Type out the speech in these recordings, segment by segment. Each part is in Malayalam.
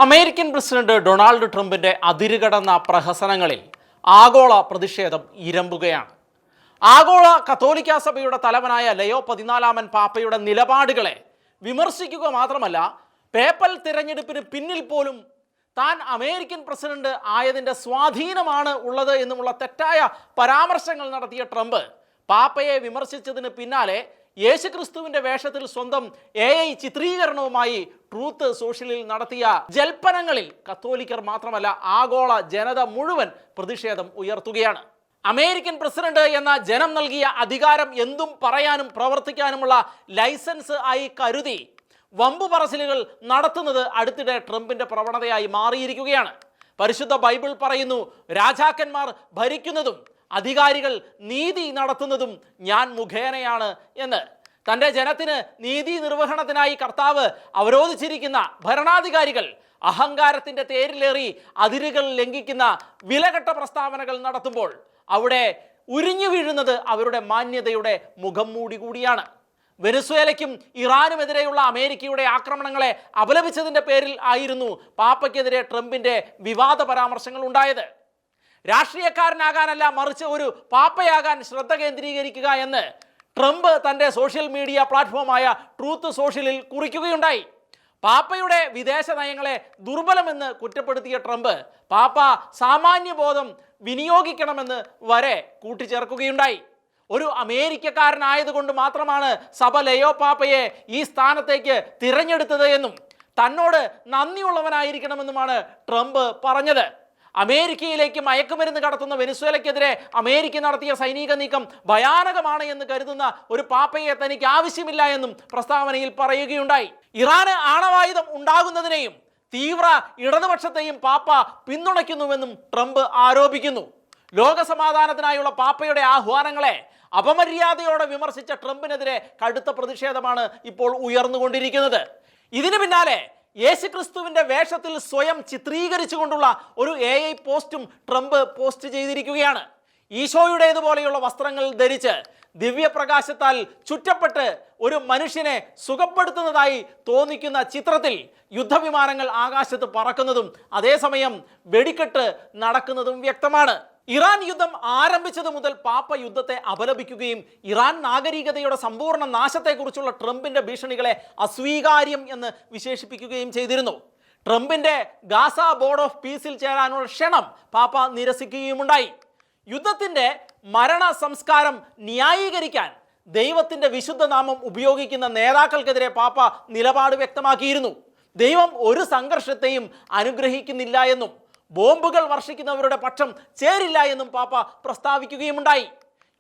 അമേരിക്കൻ പ്രസിഡന്റ് ഡൊണാൾഡ് ട്രംപിന്റെ അതിരുകടന്ന പ്രഹസനങ്ങളിൽ ആഗോള പ്രതിഷേധം ഇരമ്പുകയാണ്. ആഗോള കത്തോലിക്കാ സഭയുടെ തലവനായ ലയോ 14 പാപ്പയുടെ നിലപാടുകളെ വിമർശിക്കുക മാത്രമല്ല, പേപ്പൽ തിരഞ്ഞെടുപ്പിന് പിന്നിൽ പോലും താൻ അമേരിക്കൻ പ്രസിഡന്റ് ആയതിൻ്റെ സ്വാധീനമാണ് ഉള്ളത് എന്നുമുള്ള തെറ്റായ പരാമർശങ്ങൾ നടത്തിയ ട്രംപ് പാപ്പയെ വിമർശിച്ചതിന് പിന്നാലെ യേശുക്രിസ്തുവിന്റെ വേഷത്തിൽ സ്വന്തം AI ചിത്രീകരണവുമായി ട്രൂത്ത് സോഷ്യലിൽ നടത്തിയ ജൽപ്പനങ്ങളിൽ കത്തോലിക്കർ മാത്രമല്ല ആഗോള ജനത മുഴുവൻ പ്രതിഷേധം ഉയർത്തുകയാണ്. അമേരിക്കൻ പ്രസിഡന്റ് എന്ന ജനം നൽകിയ അധികാരം എന്തും പറയാനും പ്രവർത്തിക്കാനുമുള്ള ലൈസൻസ് ആയി കരുതി വമ്പു പറച്ചിലുകൾ നടത്തുന്നത് അടുത്തിടെ ട്രംപിന്റെ പ്രവണതയായി മാറിയിരിക്കുകയാണ്. പരിശുദ്ധ ബൈബിൾ പറയുന്നു, രാജാക്കന്മാർ ഭരിക്കുന്നതും അധികാരികൾ നീതി നടത്തുന്നതും ഞാൻ മുഖേനയാണ് എന്ന്. തൻ്റെ ജനത്തിന് നീതി നിർവഹണത്തിനായി കർത്താവ് അവരോധിച്ചിരിക്കുന്ന ഭരണാധികാരികൾ അഹങ്കാരത്തിൻ്റെ തേരിലേറി അതിരുകൾ ലംഘിക്കുന്ന വിലകെട്ട പ്രസ്താവനകൾ നടത്തുമ്പോൾ അവിടെ ഉരിഞ്ഞു വീഴുന്നത് അവരുടെ മാന്യതയുടെ മുഖം മൂടി കൂടിയാണ്. വെനസ്വേലയ്ക്കും ഇറാനുമെതിരെയുള്ള അമേരിക്കയുടെ ആക്രമണങ്ങളെ അപലപിച്ചതിൻ്റെ പേരിൽ ആയിരുന്നു പാപ്പയ്ക്കെതിരെ ട്രംപിൻ്റെ വിവാദ പരാമർശങ്ങൾ ഉണ്ടായത്. രാഷ്ട്രീയക്കാരനാകാനല്ല, മറിച്ച് ഒരു പാപ്പയാകാൻ ശ്രദ്ധ കേന്ദ്രീകരിക്കുക എന്ന് ട്രംപ് തൻ്റെ സോഷ്യൽ മീഡിയ പ്ലാറ്റ്ഫോമായ ട്രൂത്ത് സോഷ്യലിൽ കുറിക്കുകയുണ്ടായി. പാപ്പയുടെ വിദേശ നയങ്ങളെ ദുർബലമെന്ന് കുറ്റപ്പെടുത്തിയ ട്രംപ് പാപ്പ സാമാന്യബോധം വിനിയോഗിക്കണമെന്ന് വരെ കൂട്ടിച്ചേർക്കുകയുണ്ടായി. ഒരു അമേരിക്കക്കാരനായതുകൊണ്ട് മാത്രമാണ് സഭ ലയോ പാപ്പയെ ഈ സ്ഥാനത്തേക്ക് തിരഞ്ഞെടുത്തത് എന്നും തന്നോട് നന്ദിയുള്ളവനായിരിക്കണമെന്നുമാണ് ട്രംപ് പറഞ്ഞത്. അമേരിക്കയിലേക്ക് മയക്കുമരുന്ന് കടത്തുന്ന വെനസ്വേലയ്ക്കെതിരെ അമേരിക്ക നടത്തിയ സൈനിക നീക്കം ഭയാനകമാണ് എന്ന് കരുതുന്ന ഒരു പാപ്പയെ തനിക്ക് ആവശ്യമില്ല എന്നും പ്രസ്താവനയിൽ പറയുകയുണ്ടായി. ഇറാന് ആണവായുധം ഉണ്ടാകുന്നതിനെയും തീവ്ര ഇടതുപക്ഷത്തെയും പാപ്പ പിന്തുണയ്ക്കുന്നുവെന്നും ട്രംപ് ആരോപിക്കുന്നു. ലോകസമാധാനത്തിനായുള്ള പാപ്പയുടെ ആഹ്വാനങ്ങളെ അപമര്യാദയോടെ വിമർശിച്ച ട്രംപിനെതിരെ കടുത്ത പ്രതിഷേധമാണ് ഇപ്പോൾ ഉയർന്നുകൊണ്ടിരിക്കുന്നത്. ഇതിനു പിന്നാലെ യേശുക്രിസ്തുവിന്റെ വേഷത്തിൽ സ്വയം ചിത്രീകരിച്ചുകൊണ്ടുള്ള ഒരു AI പോസ്റ്റും ട്രംപ് പോസ്റ്റ് ചെയ്തിരിക്കുകയാണ്. ഈശോയുടേതുപോലെയുള്ള വസ്ത്രങ്ങൾ ധരിച്ച് ദിവ്യപ്രകാശത്താൽ ചുറ്റപ്പെട്ട് ഒരു മനുഷ്യനെ സുഖപ്പെടുത്തുന്നതായി തോന്നിക്കുന്ന ചിത്രത്തിൽ യുദ്ധവിമാനങ്ങൾ ആകാശത്ത് പറക്കുന്നതും അതേസമയം വെടിക്കെട്ട് നടക്കുന്നതും വ്യക്തമാണ്. ഇറാൻ യുദ്ധം ആരംഭിച്ചത് മുതൽ പാപ്പ യുദ്ധത്തെ അപലപിക്കുകയും ഇറാൻ നാഗരികതയുടെ സമ്പൂർണ്ണ നാശത്തെക്കുറിച്ചുള്ള ട്രംപിന്റെ ഭീഷണികളെ അസ്വീകാര്യം എന്ന് വിശേഷിപ്പിക്കുകയും ചെയ്തിരുന്നു. ട്രംപിന്റെ ഗാസ ബോർഡ് ഓഫ് പീസിൽ ചേരാനുള്ള ക്ഷണം പാപ്പ നിരസിക്കുകയുമുണ്ടായി. യുദ്ധത്തിന്റെ മരണ സംസ്കാരം ന്യായീകരിക്കാൻ ദൈവത്തിന്റെ വിശുദ്ധ നാമം ഉപയോഗിക്കുന്ന നേതാക്കൾക്കെതിരെ പാപ്പ നിലപാട് വ്യക്തമാക്കിയിരുന്നു. ദൈവം ഒരു സംഘർഷത്തെയും അനുഗ്രഹിക്കുന്നില്ല എന്നും ബോംബുകൾ വർഷിക്കുന്നവരുടെ പക്ഷം ചേരില്ല എന്നും പാപ്പ പ്രസ്താവിക്കുകയുമുണ്ടായി.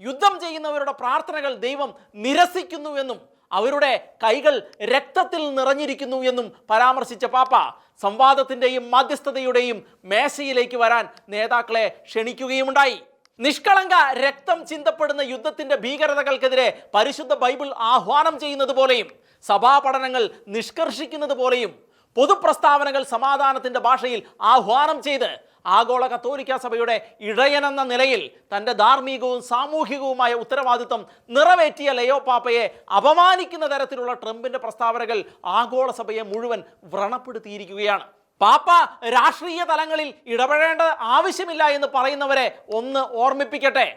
യുദ്ധം ചെയ്യുന്നവരുടെ പ്രാർത്ഥനകൾ ദൈവം നിരസിക്കുന്നുവെന്നും അവരുടെ കൈകൾ രക്തത്തിൽ നിറഞ്ഞിരിക്കുന്നു എന്നും പരാമർശിച്ച പാപ്പ സംവാദത്തിൻ്റെയും മധ്യസ്ഥതയുടെയും മേശയിലേക്ക് വരാൻ നേതാക്കളെ ക്ഷണിക്കുകയുമുണ്ടായി. നിഷ്കളങ്ക രക്തം ചിന്തപ്പെടുന്ന യുദ്ധത്തിൻ്റെ ഭീകരതകൾക്കെതിരെ പരിശുദ്ധ ബൈബിൾ ആഹ്വാനം ചെയ്യുന്നത് പോലെയും സഭാ പഠനങ്ങൾ നിഷ്കർഷിക്കുന്നത് പോലെയും പൊതുപ്രസ്താവനകൾ സമാധാനത്തിൻ്റെ ഭാഷയിൽ ആഹ്വാനം ചെയ്ത് ആഗോള കത്തോലിക്കാ സഭയുടെ ഇടയനെന്ന നിലയിൽ തൻ്റെ ധാർമ്മികവും സാമൂഹികവുമായ ഉത്തരവാദിത്വം നിറവേറ്റിയ ലയോ പാപ്പയെ അപമാനിക്കുന്ന തരത്തിലുള്ള ട്രംപിൻ്റെ പ്രസ്താവനകൾ ആഗോള സഭയെ മുഴുവൻ വ്രണപ്പെടുത്തിയിരിക്കുകയാണ്. പാപ്പ രാഷ്ട്രീയ തലങ്ങളിൽ ഇടപെടേണ്ട ആവശ്യമില്ല എന്ന് പറയുന്നവരെ ഒന്ന് ഓർമ്മിപ്പിക്കട്ടെ.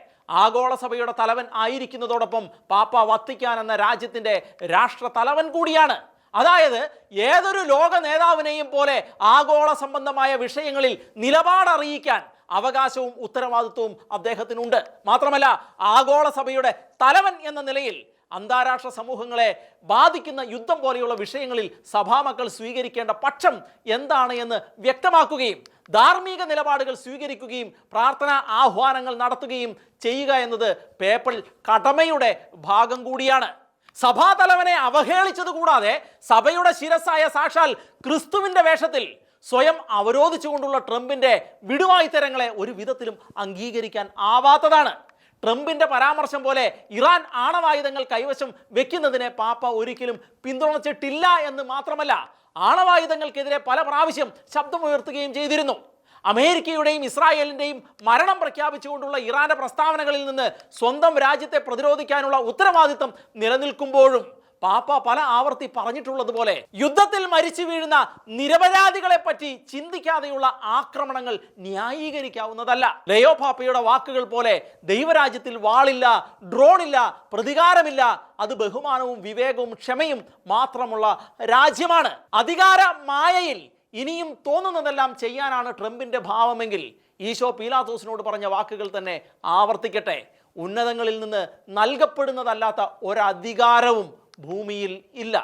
ആഗോള സഭയുടെ തലവൻ ആയിരിക്കുന്നതോടൊപ്പം പാപ്പ വത്തിക്കാൻ എന്ന രാജ്യത്തിൻ്റെ രാഷ്ട്ര തലവൻ കൂടിയാണ്. അതായത് ഏതൊരു ലോക നേതാവിനെയും പോലെ ആഗോള സംബന്ധമായ വിഷയങ്ങളിൽ നിലപാടറിയിക്കാൻ അവകാശവും ഉത്തരവാദിത്വവും അദ്ദേഹത്തിനുണ്ട്. മാത്രമല്ല, ആഗോള സഭയുടെ തലവൻ എന്ന നിലയിൽ അന്താരാഷ്ട്ര സമൂഹങ്ങളെ ബാധിക്കുന്ന യുദ്ധം പോലെയുള്ള വിഷയങ്ങളിൽ സഭാമക്കൾ സ്വീകരിക്കേണ്ട പക്ഷം എന്താണ് എന്ന് വ്യക്തമാക്കുകയും ധാർമ്മിക നിലപാടുകൾ സ്വീകരിക്കുകയും പ്രാർത്ഥനാ ആഹ്വാനങ്ങൾ നടത്തുകയും ചെയ്യുക എന്നത് പേപ്പൽ കടമയുടെ ഭാഗം കൂടിയാണ്. സഭാതലവനെ അവഹേളിച്ചത് കൂടാതെ സഭയുടെ ശിരസ്സായ സാക്ഷാൽ ക്രിസ്തുവിൻ്റെ വേഷത്തിൽ സ്വയം അവരോധിച്ചുകൊണ്ടുള്ള ട്രംപിൻ്റെ വിടുവായ്ത്തരങ്ങളെ ഒരു വിധത്തിലും അംഗീകരിക്കാൻ ആവാത്തതാണ്. ട്രംപിൻ്റെ പരാമർശം പോലെ ഇറാൻ ആണവായുധങ്ങൾ കൈവശം വെക്കുന്നതിനെ പാപ്പ ഒരിക്കലും പിന്തുണച്ചിട്ടില്ല എന്ന് മാത്രമല്ല, ആണവായുധങ്ങൾക്കെതിരെ പല പ്രാവശ്യം ശബ്ദമുയർത്തുകയും ചെയ്തിരുന്നു. അമേരിക്കയുടെയും ഇസ്രായേലിൻ്റെയും മരണം പ്രഖ്യാപിച്ചുകൊണ്ടുള്ള ഇറാന്റെ പ്രസ്താവനകളിൽ നിന്ന് സ്വന്തം രാജ്യത്തെ പ്രതിരോധിക്കാനുള്ള ഉത്തരവാദിത്തം നിലനിൽക്കുമ്പോഴും പാപ്പ പല ആവർത്തി പറഞ്ഞിട്ടുള്ളതുപോലെ യുദ്ധത്തിൽ മരിച്ചു വീഴുന്ന നിരപരാധികളെ പറ്റി ചിന്തിക്കാതെയുള്ള ആക്രമണങ്ങൾ ന്യായീകരിക്കാവുന്നതല്ല. ലയോ പാപ്പയുടെ വാക്കുകൾ പോലെ ദൈവരാജ്യത്തിൽ വാളില്ല, ഡ്രോണില്ല, പ്രതികാരമില്ല. അത് ബഹുമാനവും വിവേകവും ക്ഷമയും മാത്രമുള്ള രാജ്യമാണ്. അധികാര മായയിൽ ഇനിയും തോന്നുന്നതെല്ലാം ചെയ്യാനാണ് ട്രംപിന്റെ ഭാവമെങ്കിൽ ഈശോ പീലാത്തോസിനോട് പറഞ്ഞ വാക്കുകൾ തന്നെ ആവർത്തിക്കട്ടെ. ഉന്നതങ്ങളിൽ നിന്ന് നൽകപ്പെടുന്നതല്ലാത്ത ഒരധികാരവും ഭൂമിയിൽ ഇല്ല.